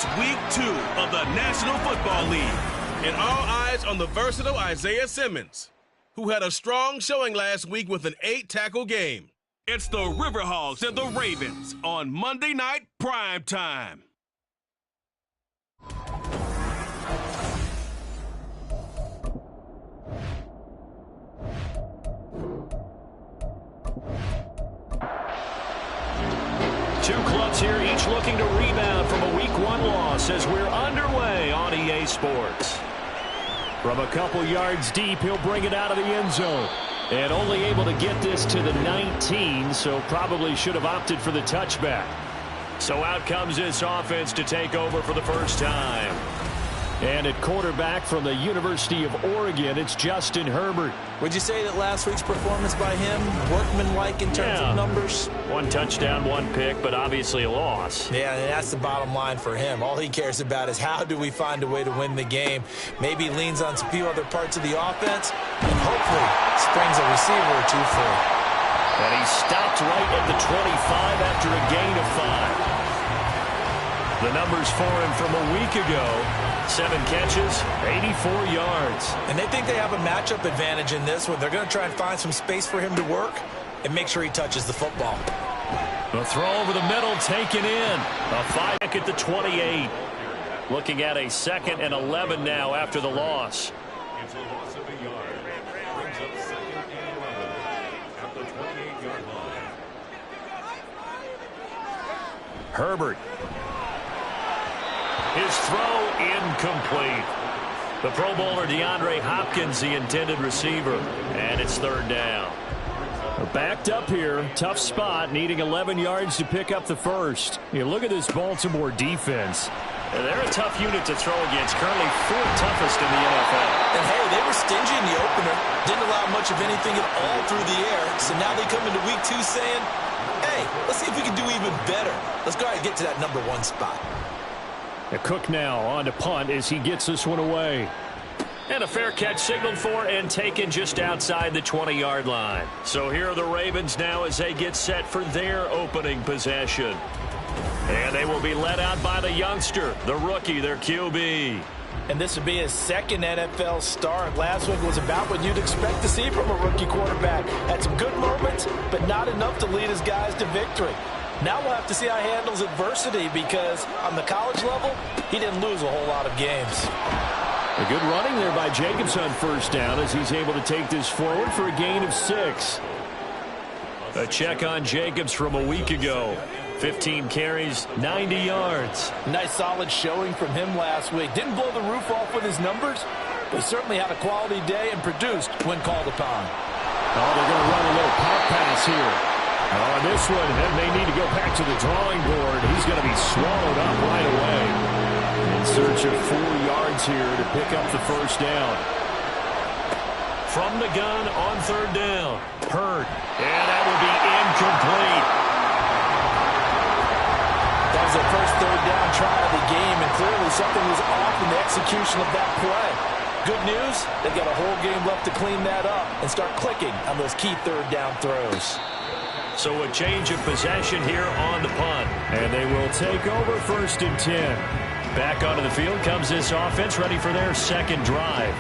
It's week 2 of the National Football League, and all eyes on the versatile Isaiah Simmons, who had a strong showing last week with an 8-tackle game. It's the River Hogs and the Ravens on Monday Night Prime Time. Two clubs here, each looking to rebound from a Week 1 loss as we're underway on EA Sports. From a couple yards deep, he'll bring it out of the end zone. And only able to get this to the 19, so probably should have opted for the touchback. So out comes this offense to take over for the first time. And at quarterback from the University of Oregon, it's Justin Herbert. Would you say that last week's performance by him, workmanlike in terms of numbers? 1 touchdown, 1 pick, but obviously a loss. Yeah, and that's the bottom line for him. All he cares about is how do we find a way to win the game. Maybe leans on a few other parts of the offense, and hopefully springs a receiver or two free. And he stopped right at the 25 after a gain of 5. The numbers for him from a week ago: 7 catches, 84 yards. And they think they have a matchup advantage in this one. They're going to try and find some space for him to work and make sure he touches the football. The throw over the middle taken in. A 5 at the 28. Looking at a 2nd and 11 now after the loss. It's a loss of a yard. Brings up 2nd and 11 at the 28-yard line. Herbert. His throw incomplete. The Pro Bowler DeAndre Hopkins, the intended receiver. And it's 3rd down. They're backed up here. Tough spot, needing 11 yards to pick up the first. You look at this Baltimore defense. They're a tough unit to throw against. Currently 4th toughest in the NFL. And hey, they were stingy in the opener. Didn't allow much of anything at all through the air. So now they come into week 2 saying, hey, let's see if we can do even better. Let's go ahead and get to that number 1 spot. The Cook now on to punt as he gets this one away. And a fair catch signaled for and taken just outside the 20-yard line. So here are the Ravens now as they get set for their opening possession. And they will be led out by the youngster, the rookie, their QB. And this would be his 2nd NFL start. Last week was about what you'd expect to see from a rookie quarterback. Had some good moments, but not enough to lead his guys to victory. Now we'll have to see how he handles adversity, because on the college level, he didn't lose a whole lot of games. A good running there by Jacobs on 1st down as he's able to take this forward for a gain of 6. A check on Jacobs from a week ago. 15 carries, 90 yards. Nice solid showing from him last week. Didn't blow the roof off with his numbers, but certainly had a quality day and produced when called upon. Oh, they're going to run a little pop pass here. On this one, they may need to go back to the drawing board. He's going to be swallowed up right away. In search of 4 yards here to pick up the 1st down. From the gun on 3rd down. Hurd. And that will be incomplete. That was their first 3rd down try of the game, and clearly something was off in the execution of that play. Good news, they've got a whole game left to clean that up and start clicking on those key 3rd down throws. So a change of possession here on the punt. And they will take over 1st and 10. Back onto the field comes this offense, ready for their 2nd drive.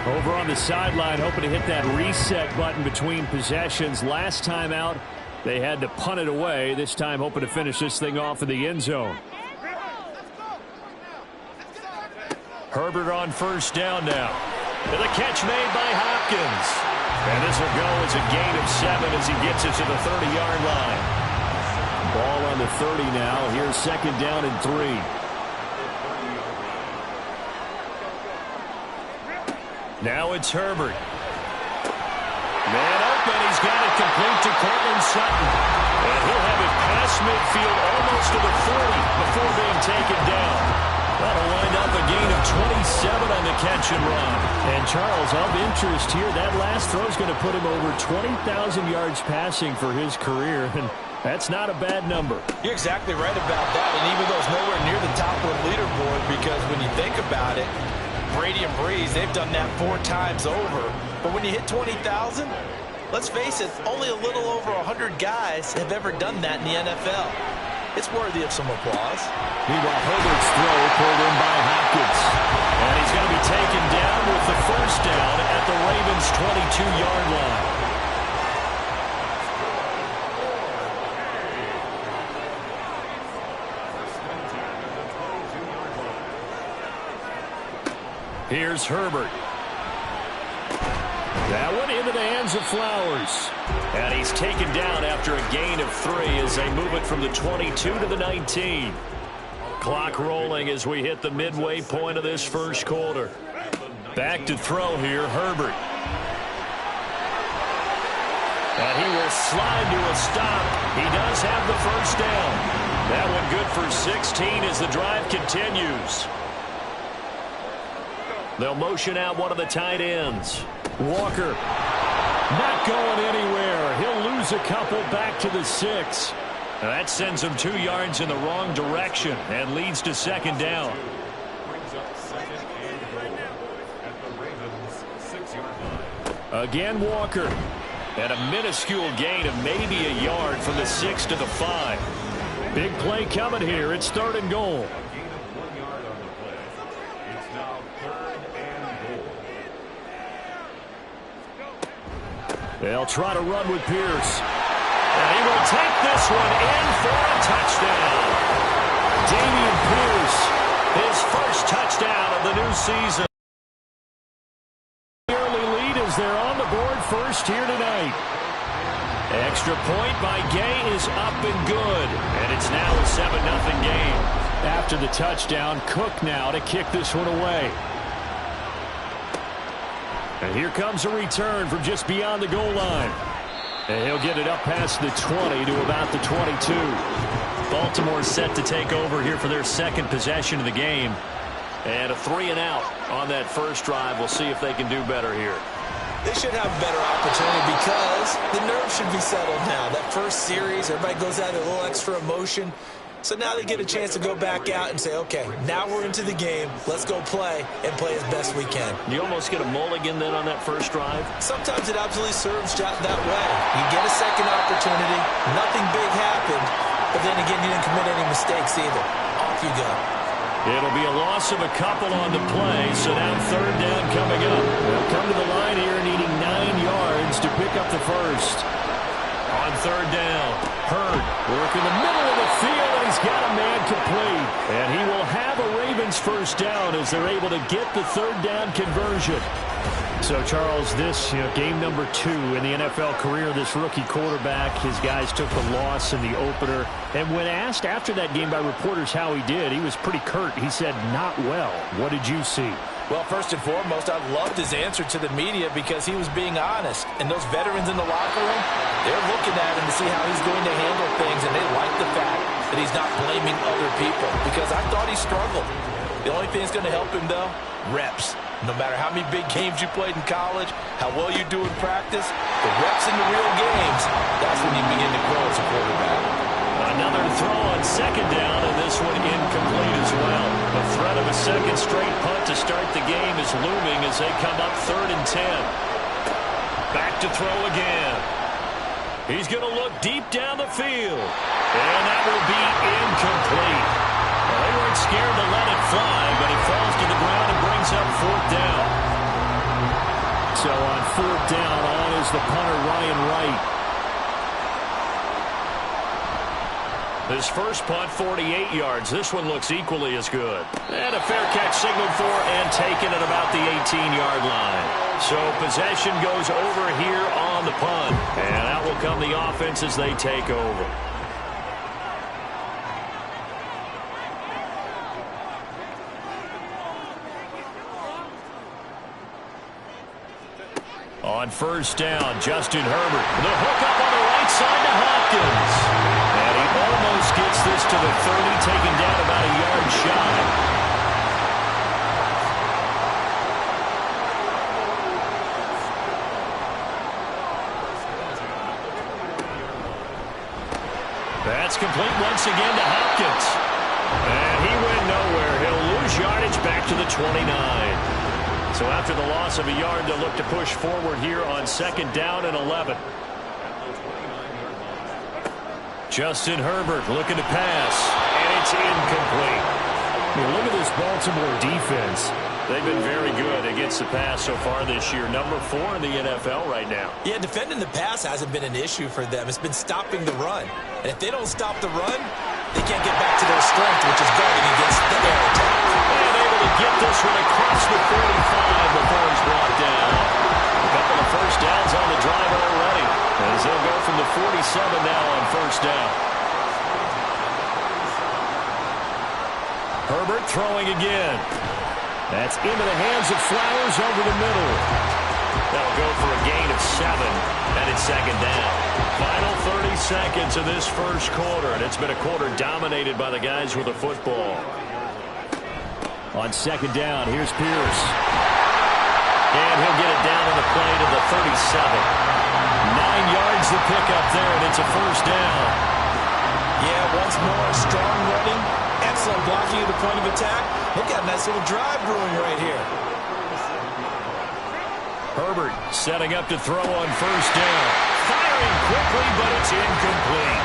Over on the sideline, hoping to hit that reset button between possessions. Last time out, they had to punt it away. This time hoping to finish this thing off in the end zone. Herbert on 1st down now. And the catch made by Hopkins. And this will go as a gain of 7 as he gets it to the 30-yard line. Ball on the 30 now. Here's 2nd down and 3. Now it's Herbert. Man open. He's got it complete to Cortland Sutton. And he'll have it past midfield almost to the 40 before being taken down. That'll wind up a gain of 27 on the catch and run. And Charles, of interest here, that last throw is going to put him over 20,000 yards passing for his career. And that's not a bad number. You're exactly right about that. And even though it's nowhere near the top of the leaderboard, because when you think about it, Brady and Breeze, they've done that 4 times over. But when you hit 20,000, let's face it, only a little over 100 guys have ever done that in the NFL. it's worthy of some applause. Meanwhile, Herbert's throw pulled in by Hopkins. And he's going to be taken down with the first down at the Ravens' 22-yard line. Here's Herbert. That one into the hands of Flowers. And he's taken down after a gain of 3 as they move it from the 22 to the 19. Clock rolling as we hit the midway point of this first quarter. Back to throw here, Herbert. And he will slide to a stop. He does have the first down. That one good for 16 as the drive continues. They'll motion out one of the tight ends. Walker not going anywhere. He'll lose a couple back to the 6. That sends him 2 yards in the wrong direction and leads to second down. Brings up second and goal at the Ravens' 6-yard line. Again, Walker. And a minuscule gain of maybe a yard from the 6 to the 5. Big play coming here. It's 3rd and goal. A gain of 1 yard on the play. It's now 3rd and goal. They'll try to run with Pierce. And he will take this one in for a touchdown. Dameon Pierce, his first touchdown of the new season. The early lead as they're on the board first here tonight. Extra point by Gay is up and good. And it's now a 7-0 game. After the touchdown, Cook now to kick this one away. And here comes a return from just beyond the goal line. And he'll get it up past the 20 to about the 22. Baltimore set to take over here for their second possession of the game. And a 3-and-out on that first drive. We'll see if they can do better here. They should have a better opportunity because the nerves should be settled now. That first series, everybody goes out with a little extra emotion. So now they get a chance to go back out and say, okay, now we're into the game. Let's go play and play as best we can. You almost get a mulligan then on that first drive? Sometimes it absolutely serves that way. You get a second opportunity. Nothing big happened. But then again, you didn't commit any mistakes either. Off you go. It'll be a loss of a couple on the play. So now 3rd down coming up. They'll come to the line here needing 9 yards to pick up the first. On 3rd down, Hurd working the middle of the field, and he's got a man complete. And he will have a Ravens first down as they're able to get the 3rd down conversion. So, Charles, this game number 2 in the NFL career, this rookie quarterback, his guys took the loss in the opener. And when asked after that game by reporters how he did, he was pretty curt. He said, not well. What did you see? Well, first and foremost, I loved his answer to the media because he was being honest. And those veterans in the locker room, they're looking at him to see how he's going to handle things, and they like the fact that he's not blaming other people because I thought he struggled. The only thing that's going to help him, though, reps. No matter how many big games you played in college, how well you do in practice, the reps in the real games, that's when you begin to grow as a quarterback. Another throw on 2nd down, and this one incomplete as well. The threat of a second straight punt to start the game is looming as they come up 3rd and 10. Back to throw again. He's going to look deep down the field. And that will be incomplete. Well, they weren't scared to let it fly, but it falls to the ground and brings up 4th down. So on 4th down, on is the punter, Ryan Wright. His first punt, 48 yards. This one looks equally as good. And a fair catch signaled for and taken at about the 18-yard line. So possession goes over here on the punt. And out will come the offense as they take over. On 1st down, Justin Herbert. The hook up on the right side to Hopkins. And he almost gets this to the 30, taken down about a yard shy. That's complete once again to Hopkins. And he went nowhere. He'll lose yardage back to the 29. So after the loss of a yard, they'll look to push forward here on 2nd down and 11. Justin Herbert looking to pass, and it's incomplete. Look at this Baltimore defense. They've been very good against the pass so far this year. Number 4 in the NFL right now. Yeah, defending the pass hasn't been an issue for them. It's been stopping the run. And if they don't stop the run, they can't get back to their strength, which is guarding against the air attack. And able to get this one across the 45 before he's brought down. A couple of first downs on the drive already, as they'll go from the 47 now on first down. Herbert throwing again. That's into the hands of Flowers over the middle. That'll go for a gain of 7, and it's second down. Final 30 seconds of this first quarter, and it's been a quarter dominated by the guys with the football. On second down, here's Pierce. And he'll get it down on the play to the 37. 9 yards to pick up there, and it's a first down. Yeah, once more, strong running, excellent blocking at the point of attack. They've got a nice little drive brewing right here. Herbert setting up to throw on first down. Firing quickly, but it's incomplete.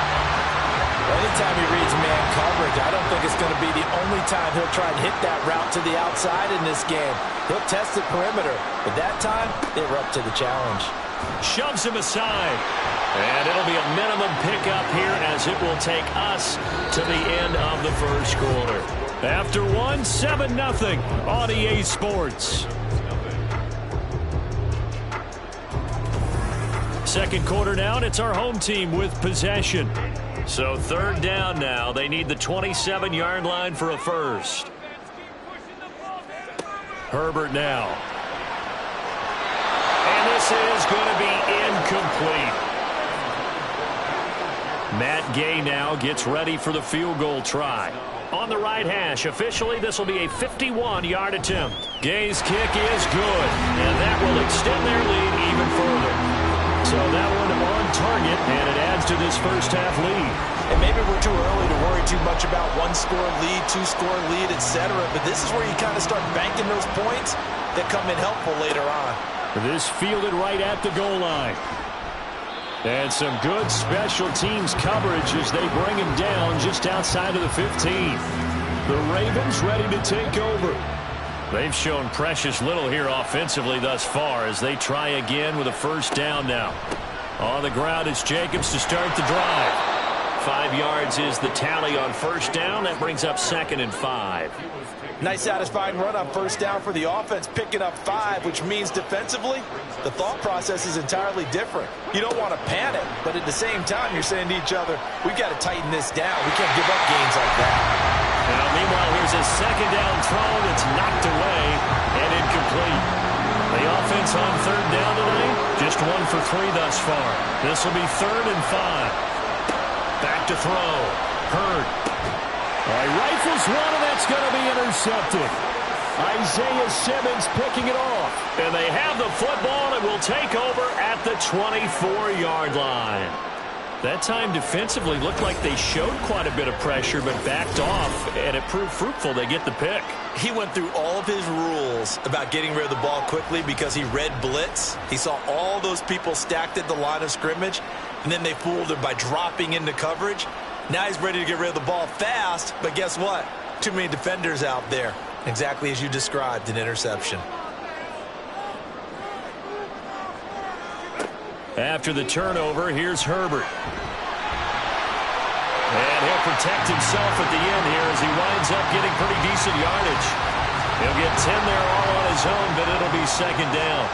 Anytime he reads man coverage, I don't think it's going to be the only time he'll try and hit that route to the outside in this game. He'll test the perimeter, but that time, they were up to the challenge. Shoves him aside. And it'll be a minimum pickup here as it will take us to the end of the first quarter. After 1, 7-0 on EA Sports. Second quarter now, and it's our home team with possession. So third down now. They need the 27-yard line for a first. Herbert now. And this is going to be incomplete. Matt Gay now gets ready for the field goal try. On the right hash, officially this will be a 51-yard attempt. Gay's kick is good, and that will extend their lead even further. So that one on target, and it adds to this first half lead. And maybe we're too early to worry too much about 1-score lead, 2-score lead, etc. But this is where you kind of start banking those points that come in helpful later on. This fielded right at the goal line. And some good special teams coverage as they bring him down just outside of the 15. The Ravens ready to take over. They've shown precious little here offensively thus far as they try again with a first down now. On the ground is Jacobs to start the drive. 5 yards is the tally on first down. That brings up 2nd and 5. Nice satisfying run on first down for the offense, picking up 5, which means defensively, the thought process is entirely different. You don't want to panic, but at the same time, you're saying to each other, we've got to tighten this down. We can't give up games like that. Now, meanwhile, here's a second down throw that's knocked away and incomplete. The offense on third down tonight, just 1 for 3 thus far. This will be 3rd and 5. Back to throw. Hurd. Rifles one, and that's going to be intercepted. Isaiah Simmons picking it off. And they have the football and will take over at the 24-yard line. That time defensively looked like they showed quite a bit of pressure but backed off, and it proved fruitful. They get the pick. He went through all of his rules about getting rid of the ball quickly because he read blitz. He saw all those people stacked at the line of scrimmage, and then they fooled him by dropping into coverage. Now he's ready to get rid of the ball fast, but guess what? Too many defenders out there. Exactly as you described, an interception. After the turnover, here's Herbert. And he'll protect himself at the end here as he winds up getting pretty decent yardage. He'll get 10 there all on his own, but it'll be second down.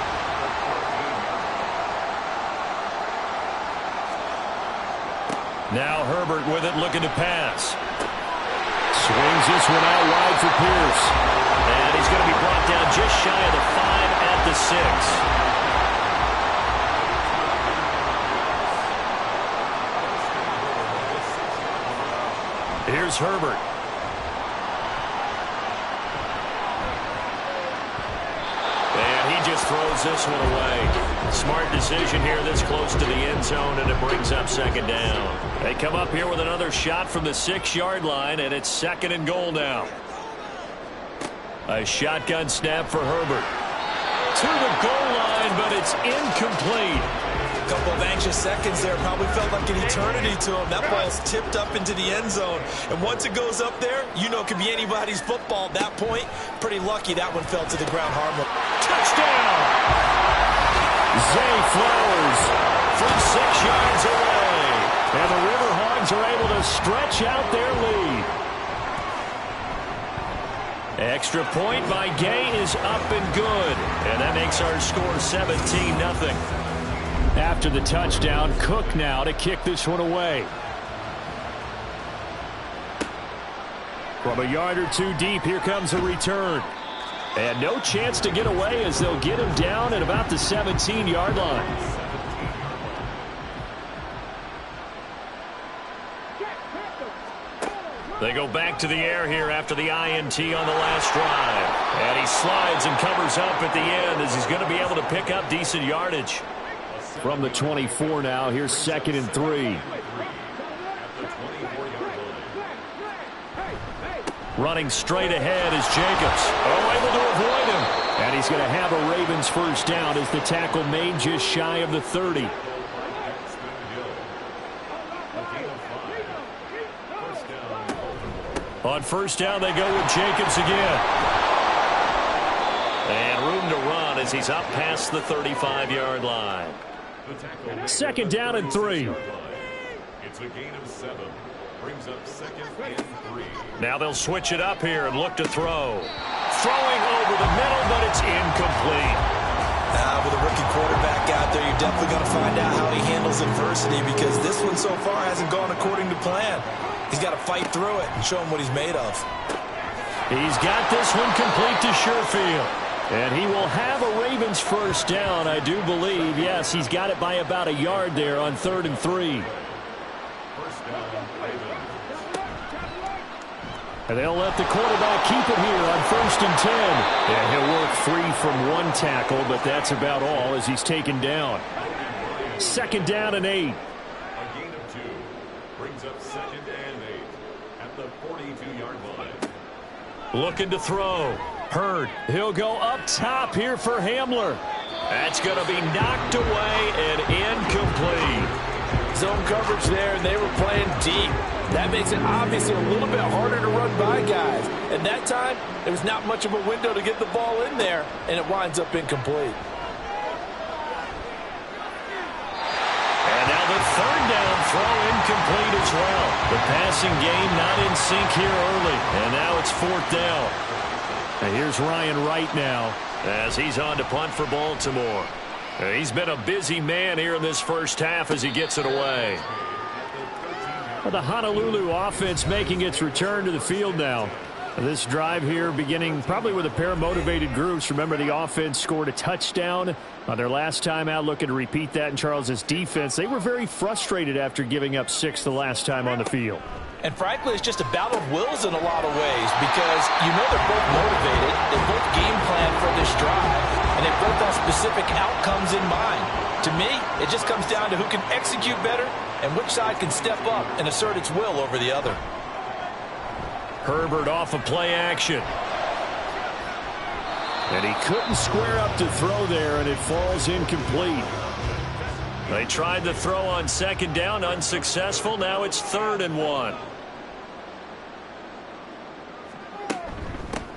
Now Herbert with it, looking to pass. Swings this one out wide for Pierce. And he's going to be brought down just shy of the 5 at the 6. Here's Herbert. And he just throws this one away. Smart decision here this close to the end zone, and it brings up second down. They come up here with another shot from the 6-yard line, and it's 2nd and goal now. A shotgun snap for Herbert. To the goal line, but it's incomplete. couple of anxious seconds there. Probably felt like an eternity to him. That ball's tipped up into the end zone. And once it goes up there, you know it can be anybody's football at that point. Pretty lucky that one fell to the ground harmless. Touchdown! Zay Flowers from 6 yards away. And the River Hogs are able to stretch out their lead. Extra point by Gay is up and good. And that makes our score 17-0. After the touchdown, Cook now to kick this one away. From a yard or two deep, here comes a return. And no chance to get away as they'll get him down at about the 17-yard line. They go back to the air here after the INT on the last drive. And he slides and covers up at the end as he's going to be able to pick up decent yardage. From the 24 now, here's 2nd and 3. Running straight ahead is Jacobs. Oh, able to avoid him. And he's going to have a Ravens first down as the tackle made just shy of the 30. On first down, they go with Jacobs again. And room to run as he's up past the 35-yard line. 2nd down and 3. It's a gain of 7. Brings up 2nd and 3. Now they'll switch it up here and look to throw. Throwing over the middle, but it's incomplete. With a rookie quarterback out there, you're definitely going to find out how he handles adversity because this one so far hasn't gone according to plan. He's got to fight through it and show him what he's made of. He's got this one complete to Sherfield. And he will have a Ravens first down, I do believe. Yes, he's got it by about a yard there on 3rd and 3. First down, Ravens. And they'll let the quarterback keep it here on 1st and 10. And he'll work free from one tackle, but that's about all as he's taken down. 2nd down and 8. A gain of 2. Brings up 2nd and 8 at the 42-yard line. Looking to throw. Hurd. He'll go up top here for Hamler. That's going to be knocked away and incomplete. Zone coverage there, and they were playing deep. That makes it obviously a little bit harder to run by guys. And that time, there was not much of a window to get the ball in there, and it winds up incomplete. And now the 3rd down throw incomplete as well. The passing game not in sync here early. And now it's 4th down. And here's Ryan Wright now as he's on to punt for Baltimore. He's been a busy man here in this first half as he gets it away. Well, the Honolulu offense making its return to the field now. This drive here beginning probably with a pair of motivated groups. Remember, the offense scored a touchdown on their last time out, looking to repeat that in Charles's defense. They were very frustrated after giving up 6 the last time on the field. And frankly, it's just a battle of wills in a lot of ways because you know they're both motivated. They both game plan for this drive, and they both have specific outcomes in mind. To me, it just comes down to who can execute better and which side can step up and assert its will over the other. Herbert off of play action. And he couldn't square up to throw there, and it falls incomplete. They tried the throw on 2nd down, unsuccessful. Now it's 3rd and 1.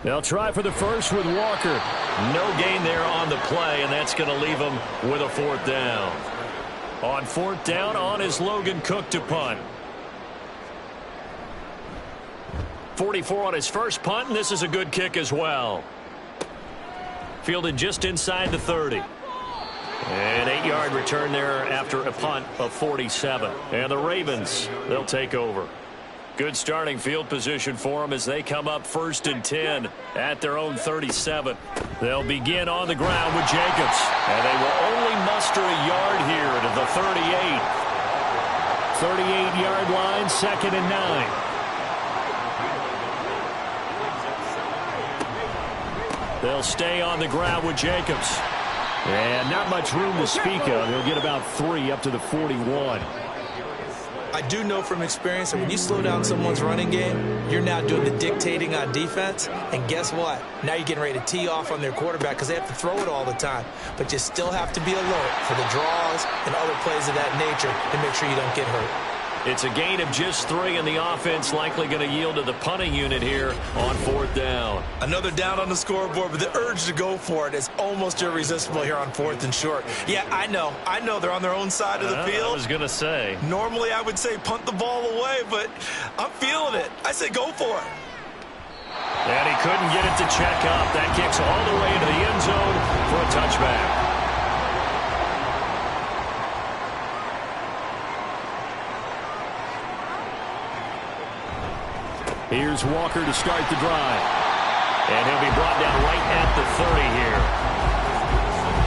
They'll try for the first with Walker. No gain there on the play, and that's going to leave them with a 4th down. On 4th down, on is Logan Cook to punt. 44 on his first punt, and this is a good kick as well. Fielded just inside the 30. An 8-yard return there after a punt of 47. And the Ravens, they'll take over. Good starting field position for them as they come up 1st and 10 at their own 37. They'll begin on the ground with Jacobs. And they will only muster a yard here to the 38. 38-yard line, 2nd and 9. They'll stay on the ground with Jacobs. And not much room to speak of. He'll get about 3 up to the 41. I do know from experience that when you slow down someone's running game, you're now doing the dictating on defense. And guess what? Now you're getting ready to tee off on their quarterback because they have to throw it all the time. But you still have to be alert for the draws and other plays of that nature to make sure you don't get hurt. It's a gain of just 3, and the offense likely going to yield to the punting unit here on 4th down. Another down on the scoreboard, but the urge to go for it is almost irresistible here on 4th and short. Yeah, I know they're on their own side of the field. I was going to say. Normally I would say punt the ball away, but I'm feeling it. I say go for it. And he couldn't get it to check up. That kicks all the way into the end zone for a touchback. Here's Walker to start the drive. And he'll be brought down right at the 30 here.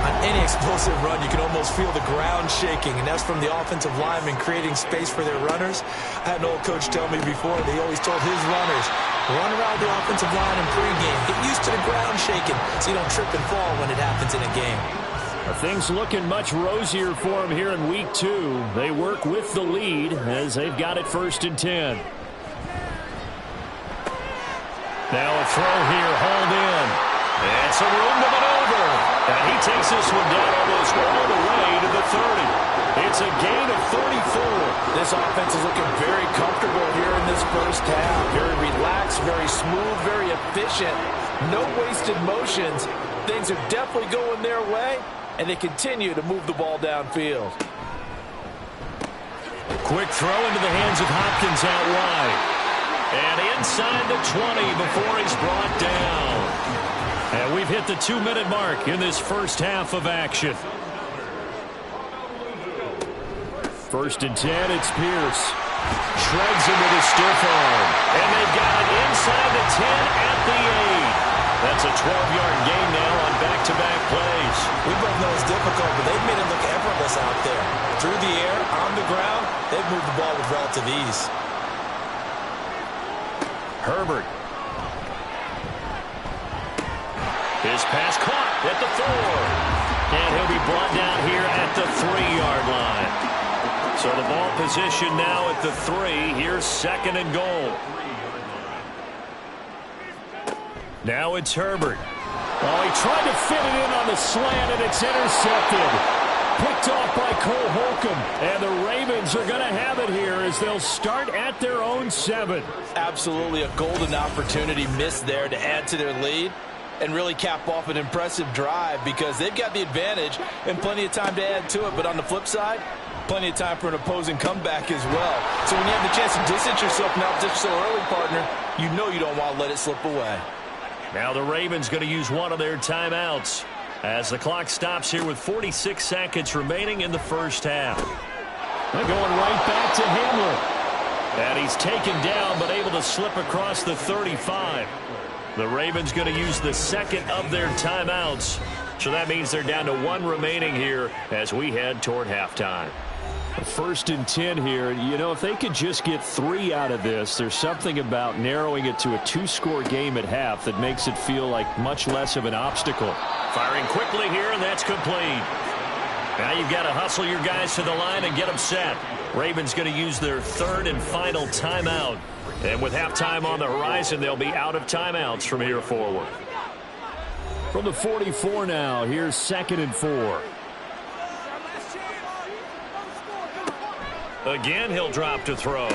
On any explosive run, you can almost feel the ground shaking, and that's from the offensive linemen creating space for their runners. I had an old coach tell me before, they always told his runners, run around the offensive line in pregame. Get used to the ground shaking so you don't trip and fall when it happens in a game. Things looking much rosier for them here in week 2. They work with the lead as they've got it 1st and 10. Now a throw here, hauled in. And some room to maneuver. And he takes this one down almost all the way to the 30. It's a gain of 34. This offense is looking very comfortable here in this first half. Very relaxed, very smooth, very efficient. No wasted motions. Things are definitely going their way, and they continue to move the ball downfield. Quick throw into the hands of Hopkins out wide. And inside the 20 before he's brought down. And we've hit the 2-minute mark in this first half of action. 1st and 10, it's Pierce. Shreds him with his stiff arm. And they've got it inside the 10 at the 8. That's a 12-yard gain now on back-to-back plays. We both know it's difficult, but they've made it look effortless out there. Through the air, on the ground, they've moved the ball with relative ease. Herbert. His pass caught at the 4. And he'll be brought down here at the 3-yard line. So the ball position now at the 3. Here's 2nd and goal. Now it's Herbert. Oh, he tried to fit it in on the slant, and it's intercepted. Picked off by Cole Holcomb. And the Ravens are going to have it here as they'll start at their own 7. Absolutely a golden opportunity missed there to add to their lead and really cap off an impressive drive because they've got the advantage and plenty of time to add to it. But on the flip side, plenty of time for an opposing comeback as well. So when you have the chance to distance yourself from opposition so early, partner, you know you don't want to let it slip away. Now the Ravens going to use one of their timeouts as the clock stops here with 46 seconds remaining in the first half. They're going right back to Hamler. And he's taken down but able to slip across the 35. The Ravens going to use the 2nd of their timeouts. So that means they're down to 1 remaining here as we head toward halftime. 1st and 10 here. You know, if they could just get 3 out of this, there's something about narrowing it to a 2-score game at half that makes it feel like much less of an obstacle. Firing quickly here, and that's complete. Now you've got to hustle your guys to the line and get them set. Ravens going to use their 3rd and final timeout. And with halftime on the horizon, they'll be out of timeouts from here forward. From the 44 now, here's 2nd and 4. Again, he'll drop to throw.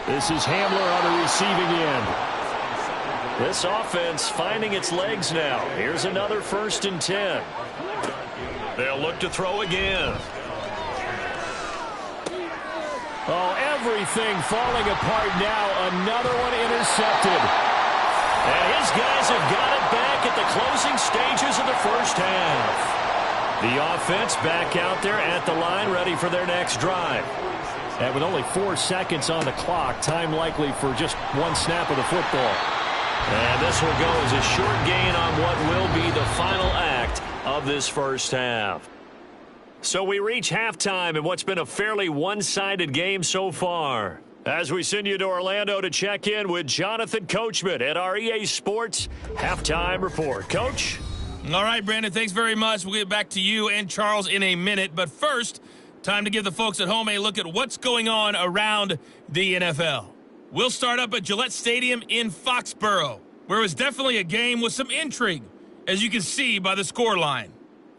This is Hamler on the receiving end. This offense finding its legs now. Here's another 1st and 10. They'll look to throw again. Oh, everything falling apart now. Another one intercepted. And his guys have got it back at the closing stages of the first half. The offense back out there at the line, ready for their next drive. And with only 4 seconds on the clock, time likely for just 1 snap of the football. And this will go as a short gain on what will be the final act of this first half. So we reach halftime in what's been a fairly one-sided game so far. As we send you to Orlando to check in with Jonathan Coachman at our EA Sports Halftime Report. Coach? All right, Brandon, thanks very much. We'll get back to you and Charles in a minute. But first, Time to give the folks at home a look at what's going on around the NFL. We'll start up at Gillette Stadium in Foxborough, where it was definitely a game with some intrigue, as you can see by the scoreline.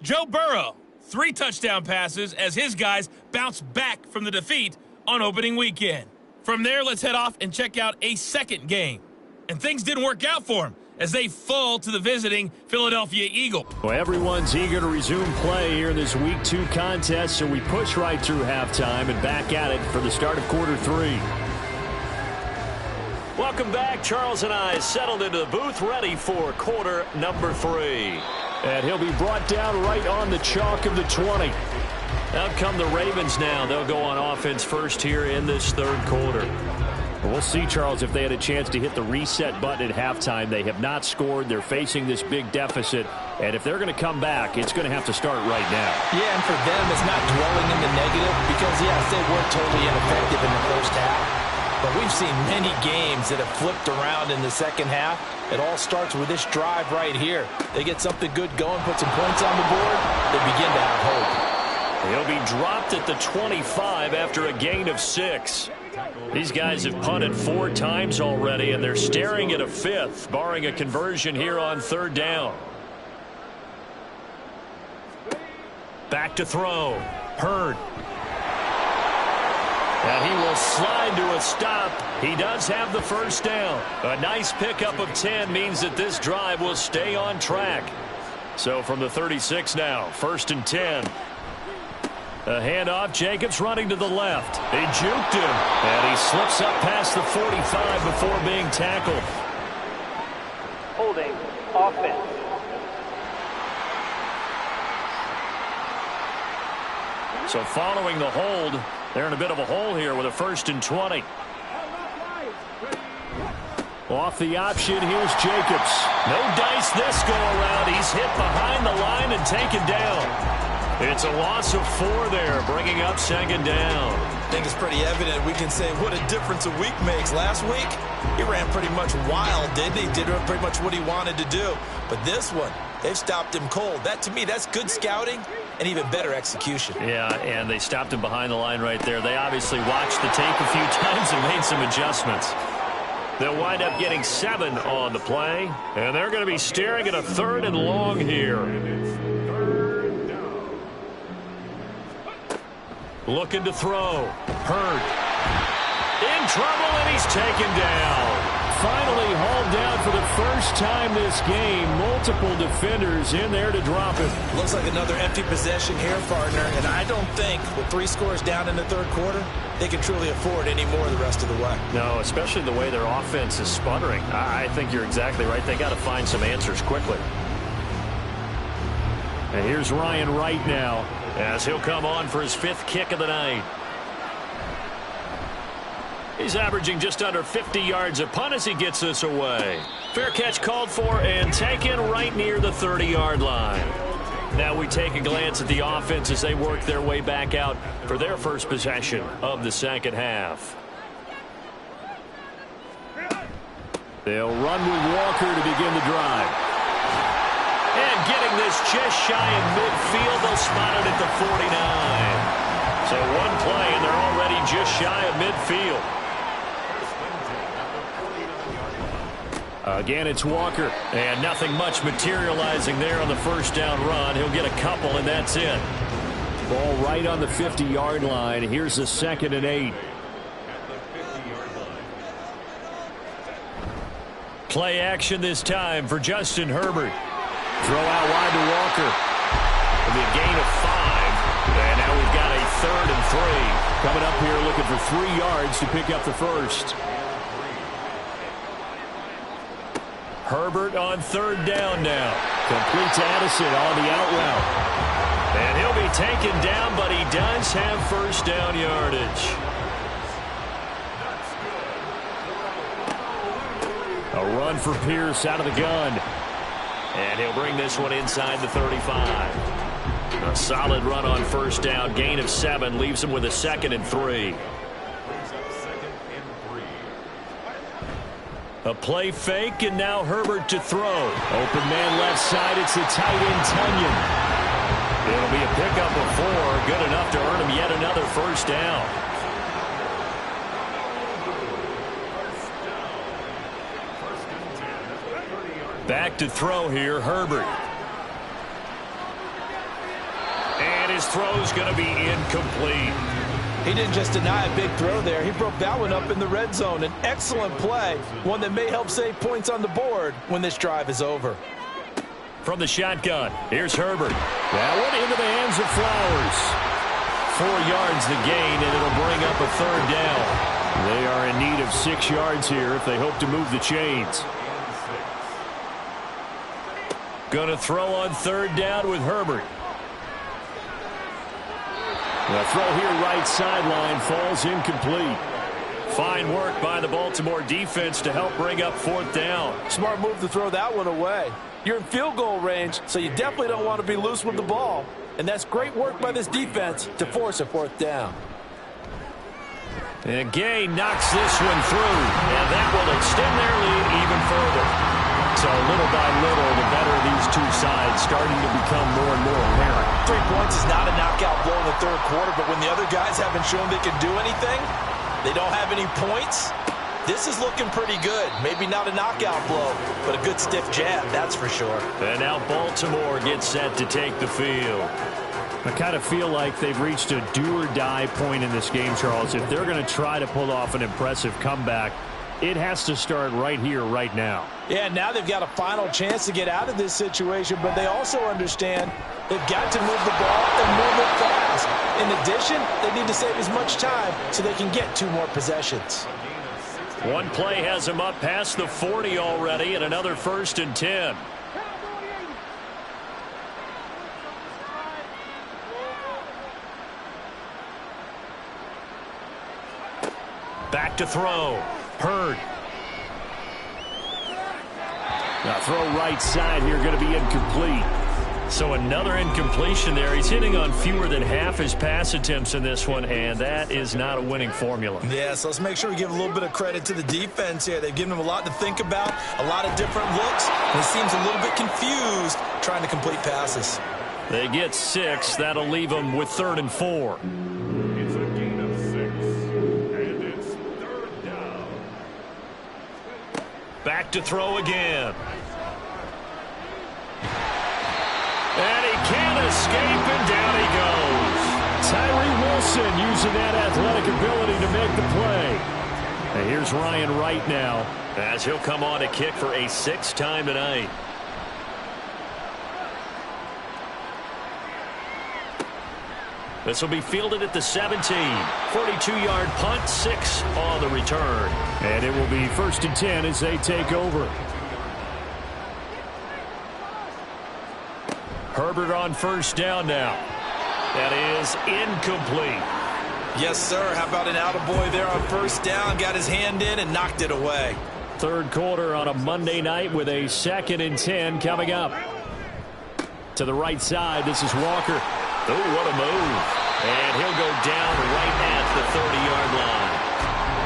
Joe Burrow, 3 touchdown passes as his guys bounce back from the defeat on opening weekend. From there, let's head off and check out a second game. And things didn't work out for him as they fall to the visiting Philadelphia Eagles. Well, everyone's eager to resume play here in this Week 2 contest, so we push right through halftime and back at it for the start of quarter 3. Welcome back. Charles and I settled into the booth ready for quarter number 3. And he'll be brought down right on the chalk of the 20. Out come the Ravens now. They'll go on offense first here in this third quarter. We'll see, Charles, if they had a chance to hit the reset button at halftime. They have not scored. They're facing this big deficit. And if they're going to come back, it's going to have to start right now. Yeah, and for them, it's not dwelling in the negative because, yes, they were totally ineffective in the first half. But we've seen many games that have flipped around in the second half. It all starts with this drive right here. They get something good going, put some points on the board, they begin to have hope. He'll be dropped at the 25 after a gain of 6. These guys have punted 4 times already, and they're staring at a 5th, barring a conversion here on third down. Back to throw. Hurd. And he will slide to a stop. He does have the first down. A nice pickup of 10 means that this drive will stay on track. So from the 36 now, 1st and 10. A handoff, Jacobs running to the left. They juked him, and he slips up past the 45 before being tackled. Holding offense. So following the hold, they're in a bit of a hole here with a 1st and 20. Off the option, here's Jacobs. No dice this go around. He's hit behind the line and taken down. It's a loss of 4 there, bringing up 2nd down. I think it's pretty evident. We can say what a difference a week makes. Last week, he ran pretty much wild, didn't he? Did pretty much what he wanted to do. But this one, they've stopped him cold. That, to me, that's good scouting and even better execution. Yeah, and they stopped him behind the line right there. They obviously watched the tape a few times and made some adjustments. They'll wind up getting 7 on the play, and they're going to be staring at a 3rd and long here. Looking to throw. Hurd. In trouble, and he's taken down. Finally hauled down for the first time this game. Multiple defenders in there to drop him. Looks like another empty possession here, partner. And I don't think with 3 scores down in the third quarter, they can truly afford any more the rest of the way. No, especially the way their offense is sputtering. I think you're exactly right. They got to find some answers quickly. And here's Ryan Wright now, as he'll come on for his 5th kick of the night. He's averaging just under 50 yards a punt as he gets this away. Fair catch called for and taken right near the 30-yard line. Now we take a glance at the offense as they work their way back out for their first possession of the second half. They'll run with Walker to begin the drive. And getting this just shy of midfield, they'll spot it at the 49. So one play, and they're already just shy of midfield. Again, it's Walker, and nothing much materializing there on the first down run. He'll get a couple, and that's it. Ball right on the 50-yard line. Here's the 2nd and 8. Play action this time for Justin Herbert. Throw out wide to Walker. It'll be a gain of 5. And now we've got a 3rd and 3. Coming up here looking for 3 yards to pick up the first. Herbert on 3rd down now. Complete to Addison on the out route. And he'll be taken down, but he does have first down yardage. A run for Pierce out of the gun. And he'll bring this one inside the 35. A solid run on first down. Gain of 7 leaves him with a 2nd and 3. A play fake, and now Herbert to throw. Open man left side. It's the tight end, Tunyon. It'll be a pickup of 4, good enough to earn him yet another first down. Back to throw here, Herbert. And his throw's going to be incomplete. He didn't just deny a big throw there. He broke that one up in the red zone. An excellent play, one that may help save points on the board when this drive is over. From the shotgun, here's Herbert. That one into the hands of Flowers. 4 yards the gain, and it'll bring up a third down. They are in need of 6 yards here if they hope to move the chains. Going to throw on third down with Herbert. The throw here right sideline falls incomplete. Fine work by the Baltimore defense to help bring up fourth down. Smart move to throw that one away. You're in field goal range, so you definitely don't want to be loose with the ball. And that's great work by this defense to force a fourth down. And Gay knocks this one through, and that will extend their lead even further. So little by little, the better of these two sides starting to become more and more apparent. 3 points is not a knockout blow in the third quarter, but when the other guys haven't shown they can do anything, they don't have any points, this is looking pretty good. Maybe not a knockout blow, but a good stiff jab, that's for sure. And now Baltimore gets set to take the field. I kind of feel like they've reached a do-or-die point in this game, Charles. If they're going to try to pull off an impressive comeback, it has to start right here, right now. Yeah, now they've got a final chance to get out of this situation, but they also understand they've got to move the ball and move it fast. In addition, they need to save as much time so they can get 2 more possessions. One play has them up past the 40 already, and another 1st and 10. Back to throw. Hurd. Now throw right side here, going to be incomplete. So another incompletion there. He's hitting on fewer than half his pass attempts in this one, and that is not a winning formula. Yeah, so let's make sure we give a little bit of credit to the defense here. They've given him a lot to think about, a lot of different looks, and he seems a little bit confused trying to complete passes. They get 6. That'll leave them with 3rd and 4. It's a gain of 6, and it's 3rd down. Back to throw again. And he can't escape, and down he goes. Tyree Wilson using that athletic ability to make the play. And here's Ryan Wright now, as he'll come on to kick for a 6th time tonight. This will be fielded at the 17. 42-yard punt, 6 on the return. And it will be 1st and 10 as they take over. Herbert on 1st down now. That is incomplete. Yes, sir. How about an attaboy there on 1st down? Got his hand in and knocked it away. Third quarter on a Monday night with a 2nd and 10 coming up. To the right side, this is Walker. Oh, what a move. And he'll go down right at the 30-yard line.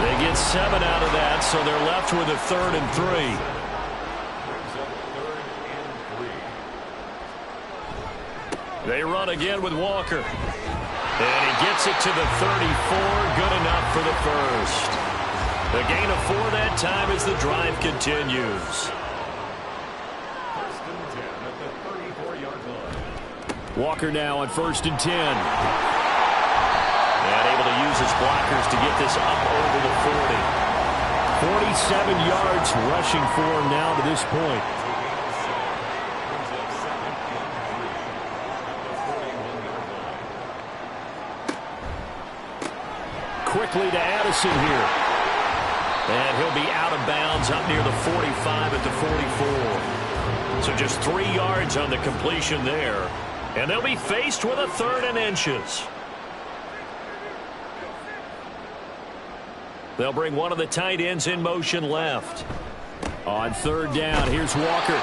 They get 7 out of that, so they're left with a 3rd and 3. They run again with Walker. And he gets it to the 34. Good enough for the 1st. The gain of 4 that time as the drive continues. Walker now on 1st and 10. And able to use his blockers to get this up over the 40. 47 yards rushing for him now to this point. Quickly to Addison here. And he'll be out of bounds up near the 45 at the 44. So just 3 yards on the completion there. And they'll be faced with a 3rd and inches. They'll bring one of the tight ends in motion left. On 3rd down, here's Walker.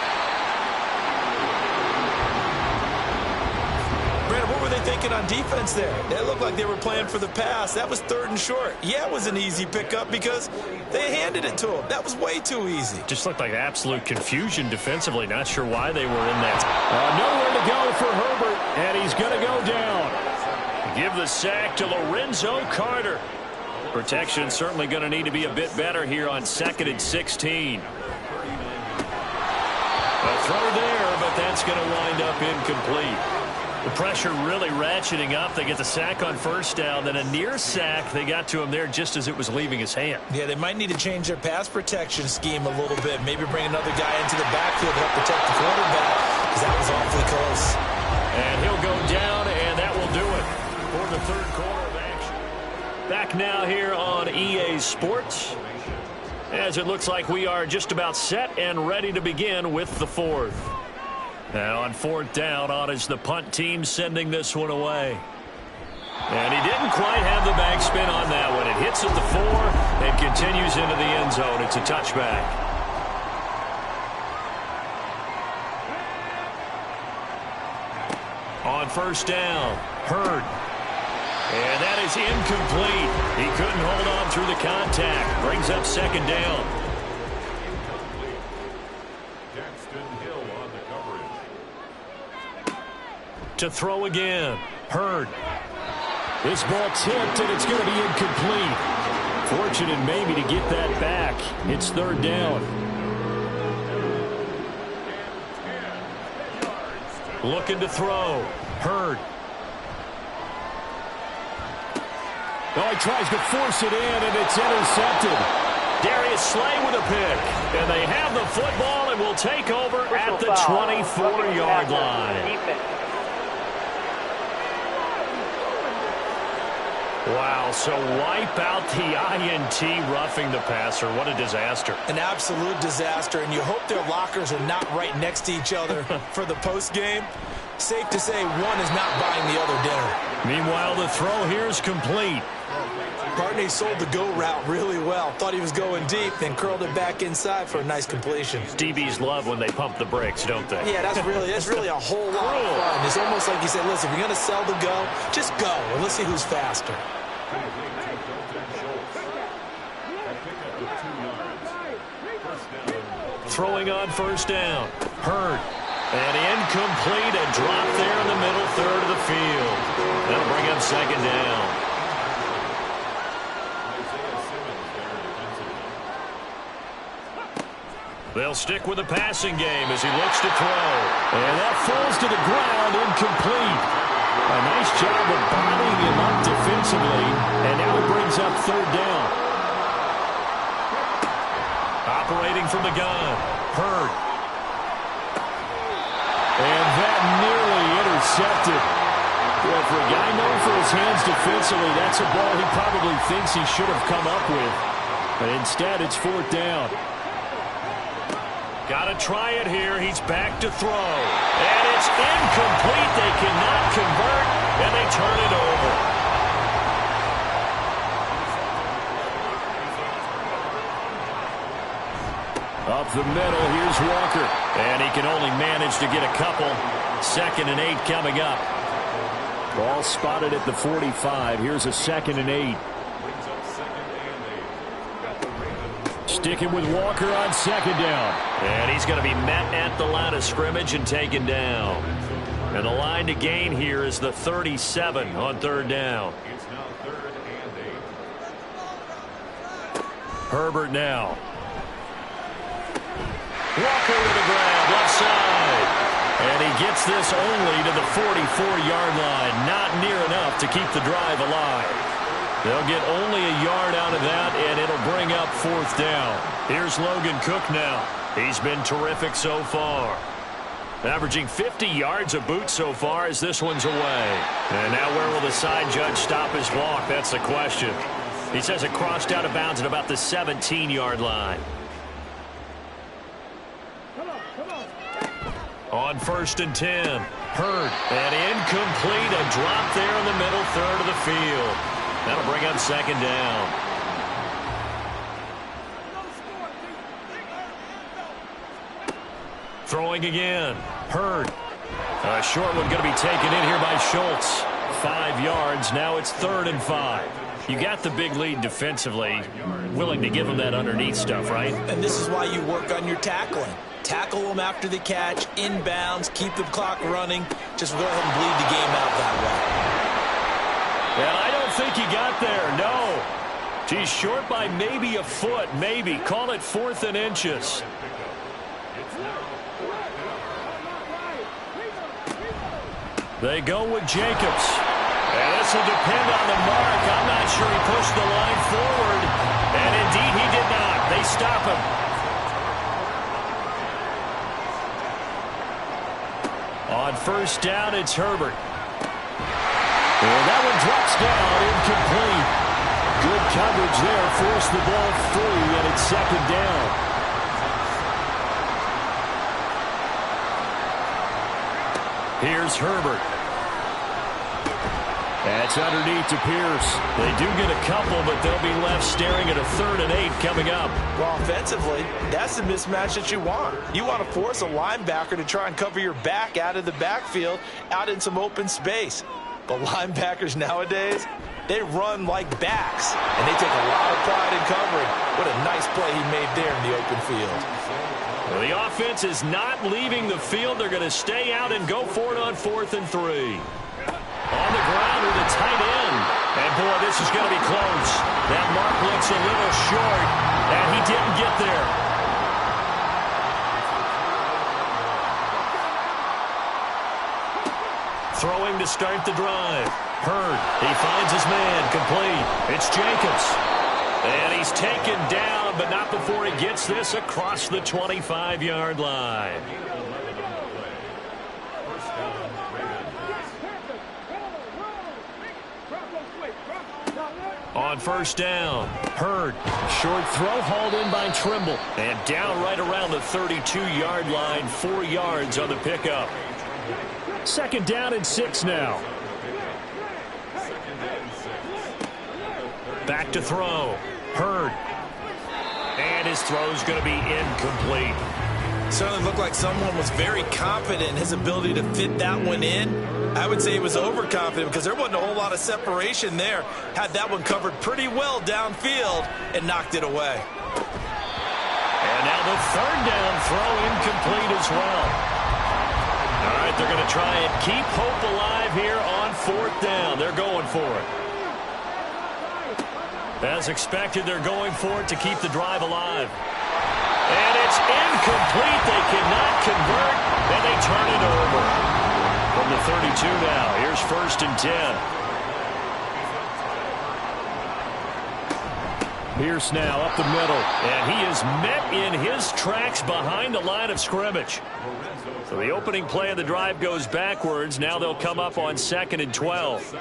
Brandon, what were they thinking thinking on defense there? They looked like they were playing for the pass. That was 3rd and short. Yeah, it was an easy pickup because they handed it to him. That was way too easy. Just looked like absolute confusion defensively. Not sure why they were in that. Nowhere to go for Herbert, and he's going to go down. Give the sack to Lorenzo Carter. Protection certainly going to need to be a bit better here on 2nd and 16. A throw there, but that's going to wind up incomplete. The pressure really ratcheting up. They get the sack on 1st down, then a near sack. They got to him there just as it was leaving his hand. Yeah, they might need to change their pass protection scheme a little bit. Maybe bring another guy into the backfield to help protect the quarterback, because that was awfully close. And he'll go down, and that will do it for the 3rd quarter of action. Back now here on EA Sports, as it looks like we are just about set and ready to begin with the 4th. Now on 4th down, on is the punt team sending this one away. And he didn't quite have the backspin on that one. It hits at the 4 and continues into the end zone. It's a touchback. On 1st down, Hurd. And that is incomplete. He couldn't hold on through the contact. Brings up 2nd down. To throw again. Hurd. This ball tipped, and it's going to be incomplete. Fortunate maybe to get that back. It's 3rd down. Looking to throw. Hurd. Oh, he tries to force it in, and it's intercepted. Darius Slay with a pick. And they have the football and will take over at the 24-yard line. Wow, so wipe out the INT, roughing the passer. What a disaster. An absolute disaster, and you hope their lockers are not right next to each other for the postgame. Safe to say one is not buying the other dinner. Meanwhile, the throw here is complete. Partney sold the go route really well. Thought he was going deep, then curled it back inside for a nice completion. DBs love when they pump the brakes, don't they? Yeah, that's really a whole lot of fun. It's almost like you said, listen, if you're going to sell the go, just go, and let's see who's faster. Throwing on 1st down. Hurd. And incomplete. A drop there in the middle 3rd of the field. That'll bring up 2nd down. They'll stick with the passing game as he looks to throw. And that falls to the ground, incomplete. A nice job of bodying him up defensively. And now it brings up 3rd down. Operating from the gun. Hurd. And that nearly intercepted. Well, for a guy known for his hands defensively, that's a ball he probably thinks he should have come up with. But instead, it's 4th down. Got to try it here. He's back to throw. And it's incomplete. They cannot convert, and they turn it over. Up the middle, here's Walker. And he can only manage to get a couple. 2nd and 8 coming up. Ball spotted at the 45. Here's a 2nd and 8. Sticking with Walker on 2nd down. And he's going to be met at the line of scrimmage and taken down. And the line to gain here is the 37 on 3rd down. Herbert now. Walker with a grab, left side. And he gets this only to the 44-yard line. Not near enough to keep the drive alive. They'll get only a yard out of that, and it'll bring up 4th down. Here's Logan Cook now. He's been terrific so far. Averaging 50 yards a boot so far as this one's away. And now where will the side judge stop his walk? That's the question. He says it crossed out of bounds at about the 17-yard line. On 1st and 10, Hurd. And incomplete, a drop there in the middle 3rd of the field. That'll bring up 2nd down. Throwing again. Hurd. A short one going to be taken in here by Schultz. 5 yards. Now it's 3rd and 5. You got the big lead defensively. Willing to give them that underneath stuff, right? And this is why you work on your tackling. Tackle them after the catch, inbounds, keep the clock running. Just go ahead and bleed the game out that way. And I don't think he got there, no. He's short by maybe a foot, maybe. Call it 4th and inches. They go with Jacobs. And this will depend on the mark. I'm not sure he pushed the line forward. And indeed he did not. They stop him. On 1st down, it's Herbert. And that one drops down, incomplete. Good coverage there, forced the ball free, and it's 2nd down. Here's Herbert. That's underneath to Pierce. They do get a couple, but they'll be left staring at a 3rd and 8 coming up. Well, offensively, that's the mismatch that you want. You want to force a linebacker to try and cover your back out of the backfield, out in some open space. But linebackers nowadays, they run like backs, and they take a lot of pride in covering. What a nice play he made there in the open field. Well, the offense is not leaving the field. They're going to stay out and go for it on 4th and 3. On the ground with a tight end. And, boy, this is going to be close. That mark looks a little short, and he didn't get there. Throwing to start the drive. Hurd. He finds his man. Complete. It's Jacobs. And he's taken down, but not before he gets this across the 25-yard line. On 1st down, Hurd. Short throw hauled in by Trimble. And down right around the 32-yard line, 4 yards on the pickup. 2nd down and 6 now. Back to throw. Hurd. And his throw's going to be incomplete. Certainly looked like someone was very confident in his ability to fit that one in. I would say he was overconfident because there wasn't a whole lot of separation there. Had that one covered pretty well downfield and knocked it away. And now the 3rd down throw incomplete as well. All right, they're going to try and keep hope alive here on 4th down. They're going for it. As expected, they're going for it to keep the drive alive. And it's incomplete. They cannot convert, and they turn it over. From the 32 now, here's 1st and 10. Pierce now up the middle, and he is met in his tracks behind the line of scrimmage. So the opening play of the drive goes backwards. Now they'll come up on 2nd and 12.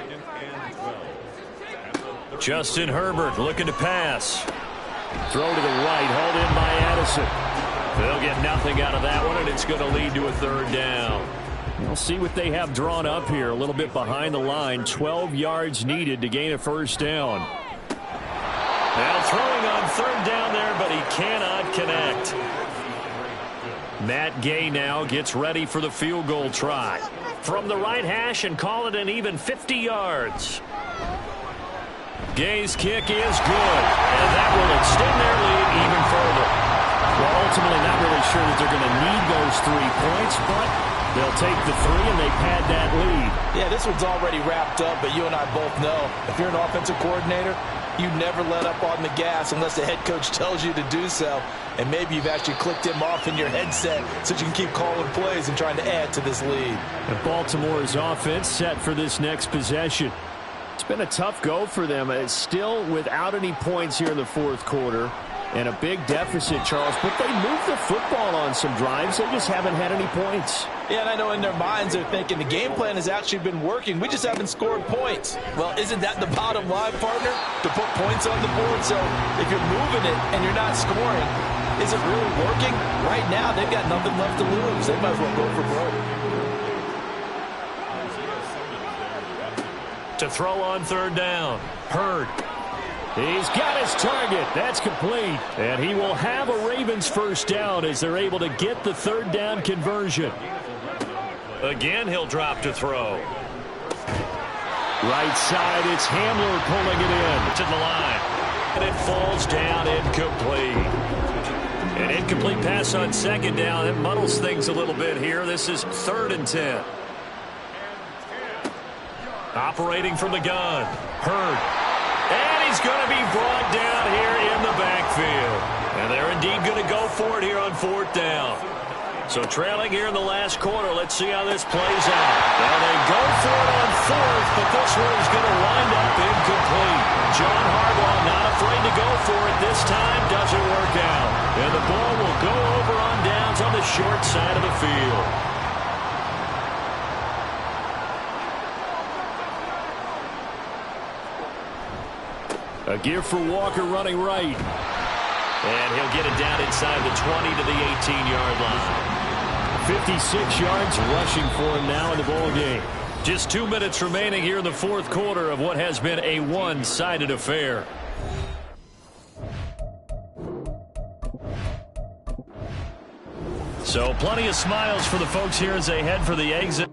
Justin Herbert looking to pass. Throw to the right, hauled in by Addison. They'll get nothing out of that one, and it's going to lead to a 3rd down. We'll see what they have drawn up here. A little bit behind the line. 12 yards needed to gain a 1st down. Now throwing on 3rd down there, but he cannot connect. Matt Gay now gets ready for the field goal try. From the right hash and call it an even 50 yards. Gay's kick is good, and that will extend their lead even further. Well, ultimately not really sure that they're going to need those 3 points, but they'll take the 3 and they pad that lead. Yeah, this one's already wrapped up, but you and I both know if you're an offensive coordinator, you never let up on the gas unless the head coach tells you to do so. And maybe you've actually clicked him off in your headset so you can keep calling plays and trying to add to this lead. And Baltimore's offense set for this next possession. It's been a tough go for them. It's still without any points here in the 4th quarter. And a big deficit, Charles. But they moved the football on some drives. They just haven't had any points. Yeah, and I know in their minds they're thinking the game plan has actually been working. We just haven't scored points. Well, isn't that the bottom line, partner? To put points on the board. So if you're moving it and you're not scoring, is it really working? Right now, they've got nothing left to lose. They might as well go for broke. To throw on 3rd down. Hurd. He's got his target. That's complete. And he will have a Ravens 1st down as they're able to get the 3rd down conversion. Again, he'll drop to throw. Right side, it's Hamler pulling it in to the line. And it falls down incomplete. An incomplete pass on second down. It muddles things a little bit here. This is 3rd and 10. Operating from the gun. Hurd. And he's going to be brought down here in the backfield. And they're indeed going to go for it here on 4th down. So trailing here in the last quarter. Let's see how this plays out. Now they go for it on 4th, but this one is going to wind up incomplete. John Harbaugh not afraid to go for it this time. Doesn't work out. And the ball will go over on downs on the short side of the field. A give for Walker running right. And he'll get it down inside the 20 to the 18-yard line. 56 yards rushing for him now in the ball game. Just 2 minutes remaining here in the 4th quarter of what has been a one-sided affair. So plenty of smiles for the folks here as they head for the exit.